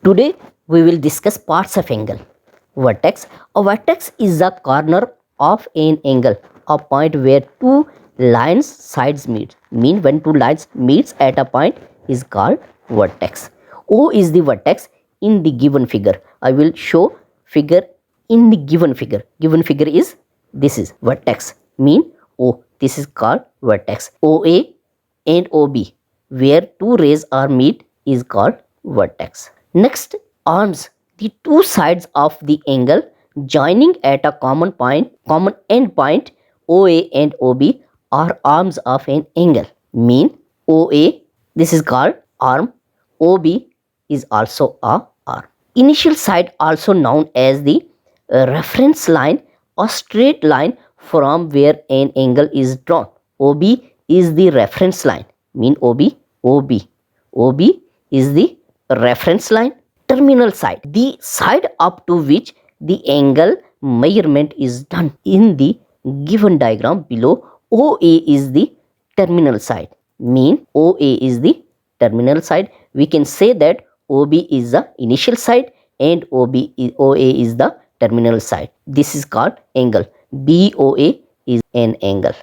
Today we will discuss parts of angle. Vertex. A vertex is a corner of an angle, a point where two lines sides meet. Mean when two lines meets at a point is called vertex. O is the vertex in the given figure. I will show figure in the given figure. Given figure is this is vertex. Mean O. This is called vertex. OA and OB where two rays are meet is called vertex. Next, arms, the two sides of the angle joining at a common end point OA and OB are arms of an angle. Mean OA, this is called arm, OB is also a arm. Initial side also known as the reference line or straight line from where an angle is drawn. OB is the reference line. Mean OB is the reference line. Terminal side, the side up to which the angle measurement is done. In the given diagram below, OA is the terminal side. Mean OA is the terminal side. We can say that OB is the initial side and OA is the terminal side. This is called angle. BOA is an angle.